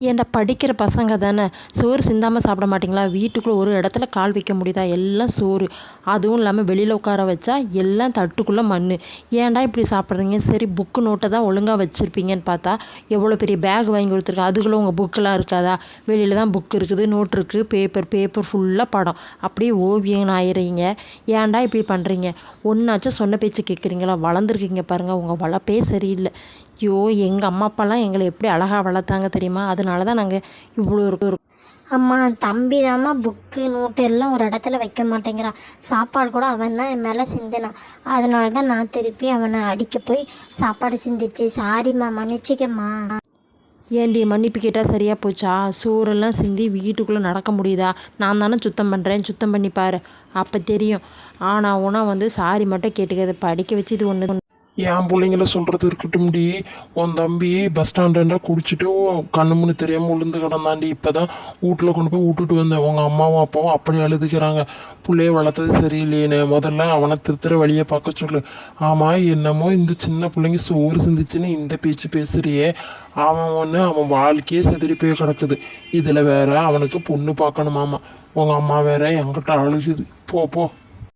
ஏன்டா படிக்கிற பசங்க தானே! சோறு சிந்தாம சாப்பிட மாட்டீங்களா? வீட்டுக்குள்ள ஒரு இடத்துல கால் வைக்க முடியுதா? எல்லாம் சோறு. அதுவும் இல்லாம வெளியில உட்கார வச்சா எல்லாம் தட்டுக்குள்ள மண்ணு. ஏன்டா இப்படி சாப்பிட்றீங்க? சரி புக்கு நோட்ட தான் ஒழுங்கா வச்சிருப்பீங்கன்னு பார்த்தா, எவ்வளோ பெரிய பேக் வாங்கி கொடுத்துருக்கேன். அதுக்குள்ள உங்க புக்கெல்லாம் இருக்காதா? வெளியில தான் புக் இருக்குது, நோட் இருக்கு, பேப்பர் ஃபுல்லா படம். அப்படியே ஓவியன்னு ஆயிர்றீங்க. ஏன்டா இப்படி பண்றீங்க? ஒண்ணாச்சும் சொன்ன பேச்சு கேட்குறீங்களா? வளர்ந்துருக்கீங்க பாருங்க. உங்க வளர்ப்பே சரியில்ல. ஐயோ! எங்க அம்மா அப்பாலாம் எங்கள எப்படி அழகா வளர்த்தாங்க தெரியுமா? அதனால தான் நாங்க இவ்வளோ இருக்கோம். அம்மா தம்பி தாம்மா புக்கு நோட்டு எல்லாம் ஒரு இடத்துல வைக்க மாட்டேங்கிறான். சாப்பாடு கூட அவன் தான் என் மேலே சிந்தினான். அதனால தான் நான் திருப்பி அவனை அடிக்க போய் சாப்பாடு சிந்திச்சு. சாரிம்மா, மன்னிச்சிக்கம்மா. ஏன்டி மன்னிப்பு கேட்டா சரியா போச்சா? சோறெல்லாம் சிந்தி வீட்டுக்குள்ள நடக்க முடியுதா? நான் தானே சுத்தம் பண்றேன். சுத்தம் பண்ணி பாரு. அப்ப தெரியும். ஆனா ஊனா சாரி மட்டும் கேட்டுக்காத. படிக்க வச்சு இது ஒண்ணு. என் பிள்ளைங்கள சொல்கிறது இருக்கட்டும்டி. உன் தம்பி பஸ் ஸ்டாண்டாண்டா குடிச்சிட்டு கண்ணு முன்னு தெரியாமல் விழுந்து கிடந்தாண்டி. இப்போ தான் வீட்டில் கொண்டு போய் விட்டுட்டு வந்தேன். உங்கள் அம்மாவும் அப்பாவும் அப்படி அழுதுக்கிறாங்க. பிள்ளைய வளர்த்தது சரியில்லையேன்னு. முதல்ல அவனை திருத்துற வழியை பார்க்க சொல்லு. ஆமாம், என்னமோ இந்த சின்ன பிள்ளைங்க சோறு சிந்துச்சுன்னு இந்த பேச்சு பேசுறியே. அவன் வாழ்க்கையே செதறி போய் கிடக்குது. இதில் வேற அவனுக்கு பொண்ணு பார்க்கணுமாமா. உங்கள் அம்மா வேற என்கிட்ட அழுகுது. போ போ.